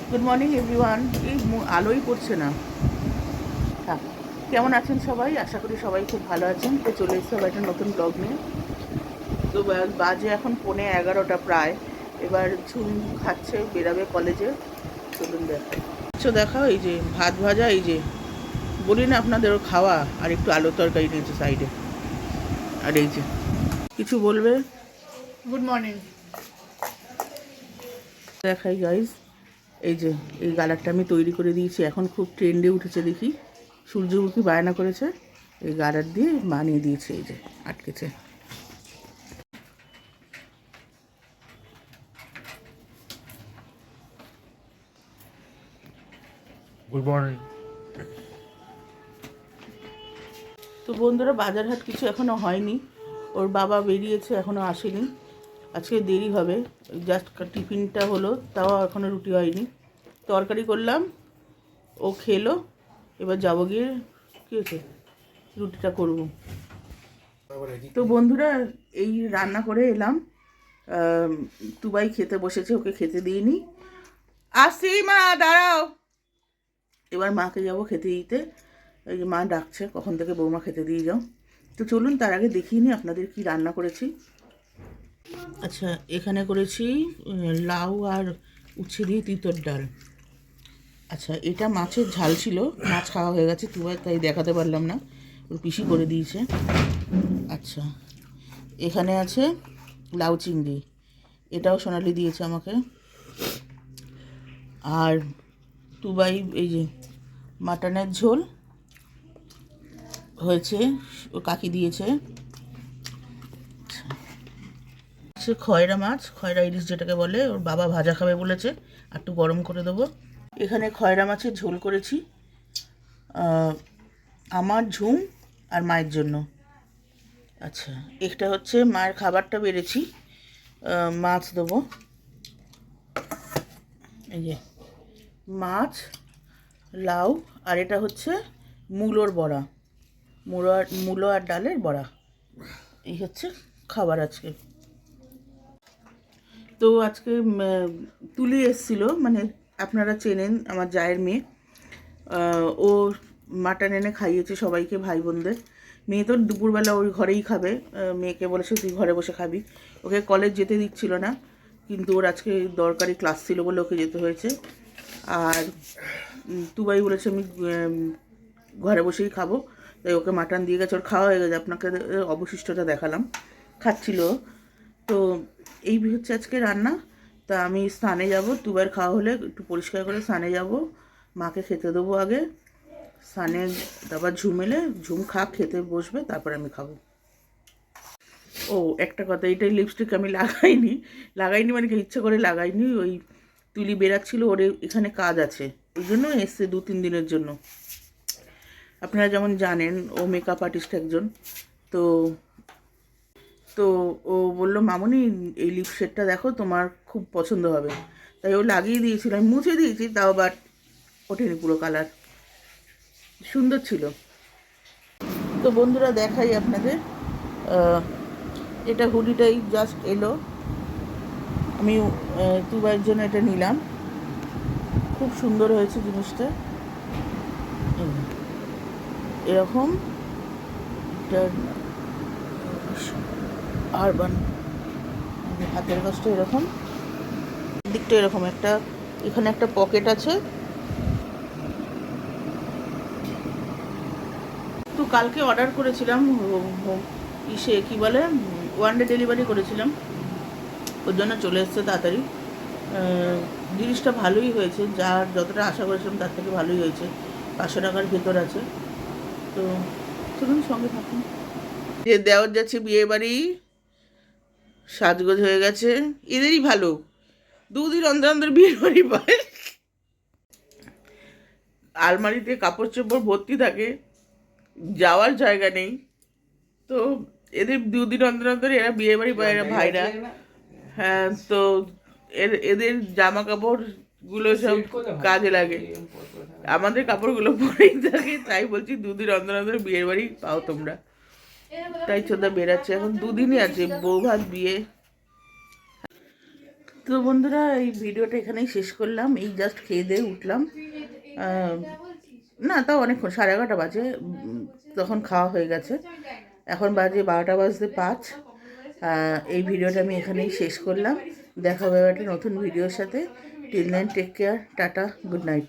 Good morning everyone. এই আলোই পড়ছে না। হ্যাঁ, কেমন আছেন সবাই? আশা করি সবাই খুব ভালো আছেন। তো চলে এসেছে আবার একটা নতুন ব্লগ নিয়ে। তো বাজে এখন 11:15 প্রায়। এবার ঝুম খাচ্ছে, বেরাবে কলেজে। চলুন দেখাই। দেখাও, এই যে ভাত ভাজা, এই যে বলি না আপনাদেরও খাওয়া, আর একটু আলু তরকারি নিয়েছে সাইডে। আর এই যে কিছু বলবে? Good morning. দেখাই গাইজ, এই যে এই গালারটা আমি তৈরি করে দিয়েছি, এখন খুব ট্রেন্ডে উঠেছে দেখি। সূর্যমুখী বায়না করেছে, এই গালার দিয়ে বানিয়ে দিয়েছে, এই যে আটকেছে। Good morning. তো বন্ধুরা, বাজার হাট কিছু এখনও হয়নি, ওর বাবা বেরিয়েছে, এখনও আসেনি, আজকে দেরি হবে। জাস্ট টিফিনটা হলো, তাও এখনও রুটি হয়নি। তরকারি করলাম, ও খেলো, এবার যাবো গিয়ে কী হয়েছে রুটিটা করব। তো বন্ধুরা, এই রান্না করে এলাম। তুবাই খেতে বসেছে, ওকে খেতে দিইনি। আসি মা, দাঁড়াও। এবার মাকে যাবো খেতে দিতে। এই যে মা ডাকছে কখন থেকে, বৌমা খেতে দিয়ে যাও। তো চলুন তার আগে দেখিয়ে নিই আপনাদের কি রান্না করেছি। আচ্ছা, এখানে করেছি লাউ আর উচ্ছে দিয়ে তিতর ডাল। আচ্ছা, এটা মাছের ঝাল ছিল, মাছ খাওয়া হয়ে গেছে তুবাই, তাই দেখাতে পারলাম না, ওর পিসি করে দিয়েছে। আচ্ছা, এখানে আছে লাউ চিংড়ি, এটাও সোনালি দিয়েছে আমাকে। আর তুবাই এই যে মাটনের ঝোল হয়েছে, ও কাকি দিয়েছে। সে খয়রা মাছ, খয়রা ইলিশ যেটাকে বলে, ওর বাবা ভাজা খাবে বলেছে, আর একটু গরম করে দেবো। এখানে খয়রা মাছের ঝোল করেছি আমার, ঝুম আর মায়ের জন্য। আচ্ছা, একটা হচ্ছে মায়ের খাবারটা বেড়েছি, মাছ দেবো। এই যে মাছ, লাউ, আর এটা হচ্ছে মূলোর বড়া, মূলো আর ডালের বড়া। এই হচ্ছে খাবার আজকে। তো আজকে তুলি এসছিল, মানে আপনারা চেনেন আমার জায়ের মেয়ে, ও মাটন এনে খাইয়েছে সবাইকে, ভাই বোনদের। মেয়ে তো দুপুরবেলা ওই ঘরেই খাবে, মেয়েকে বলেছে তুই ঘরে বসে খাবি। ওকে কলেজ যেতে দিচ্ছিল না, কিন্তু ওর আজকে দরকারি ক্লাস ছিল বলে ওকে যেতে হয়েছে। আর তুবাই বলেছে আমি ঘরে বসেই খাবো, তাই ওকে মাটন দিয়ে গেছে, ওর খাওয়া হয়ে গেছে। আপনাকে অবশিষ্টটা দেখালাম, খাচ্ছিল। তো এই হচ্ছে আজকে রান্না। তা আমি স্নানে যাব, দুবার খাওয়া হলে একটু পরিষ্কার করে স্নানে যাব, মাকে খেতে দেবো আগে। স্নানে তারপর ঝুমেলে ঝুম খেতে বসবে, তারপর আমি খাবো। ও একটা কথা, এটাই লিপস্টিক আমি লাগাইনি মানে কি ইচ্ছা করে লাগাইনি, ওই তুলি বেরাচ্ছিল, ওর এখানে কাজ আছে, এই জন্য এসছে 2-3 দিনের জন্য। আপনারা যেমন জানেন ও মেকআপ আর্টিস্ট একজন। তো তো ও বললো মামনি এই লিপস্টিকটা দেখো, তোমার খুব পছন্দ হবে, তাই ও লাগিয়ে দিয়েছিল, আমি মুছে দিয়েছি, তাও বাট ওঠেনি পুরো কালার, সুন্দর ছিল। তো বন্ধুরা দেখাই আপনাদের, এটা হুডিটাই জাস্ট এলো, আমি দুবাইয়ের জন্য এটা নিলাম, খুব সুন্দর হয়েছে জিনিসটা। এরকম এটা আরবান, হাতের কাজটা এরকম, দিকটা এরকম একটা, এখানে একটা পকেট আছে। তো কালকে অর্ডার করেছিলাম ইসে কি বলে, 1 ডে ডেলিভারি করেছিলাম, ওর জন্য চলে এসছে তাড়াতাড়ি। জিনিসটা ভালোই হয়েছে, যতটা আশা করেছিলাম তার থেকে ভালোই হয়েছে। 500 টাকার ভেতর আছে। তো চলুন সঙ্গে থাকুন। যে দেওয়ার যাচ্ছে বিয়ে বাড়ি, সাজগোজ হয়ে গেছে, এদেরই ভালো, 2 দিন অন্তর অন্তর বিয়ে বাড়ি পায়। আলমারিতে কাপড় চোপড় ভর্তি থাকে, যাওয়ার জায়গা নেই। তো এদের 2 দিন অন্তর অন্তর এরা বিয়ে বাড়ি পায়, এরা ভাইরা। হ্যাঁ, তো এদের জামা কাপড়গুলো সব কাজে লাগে, আমাদের কাপড়গুলো পরেই থাকে। তাই বলছি 2 দিন অন্তর অন্তর বিয়ের বাড়ি পাও তোমরা। তাই চোদ্দা বেরাচ্ছে, এখন 2 দিনই আছে বউ ভাত বিয়ে। তো বন্ধুরা, এই ভিডিওটা এখানেই শেষ করলাম। এই জাস্ট খেয়ে দিয়ে উঠলাম। না, তাও অনেকক্ষণ, 11:30 বাজে। তখন খাওয়া হয়ে গেছে। এখন বাজে 12:05। এই ভিডিওটা আমি এখানেই শেষ করলাম। দেখা হবে একটা নতুন ভিডিওর সাথে। Till then take care, tata, good night.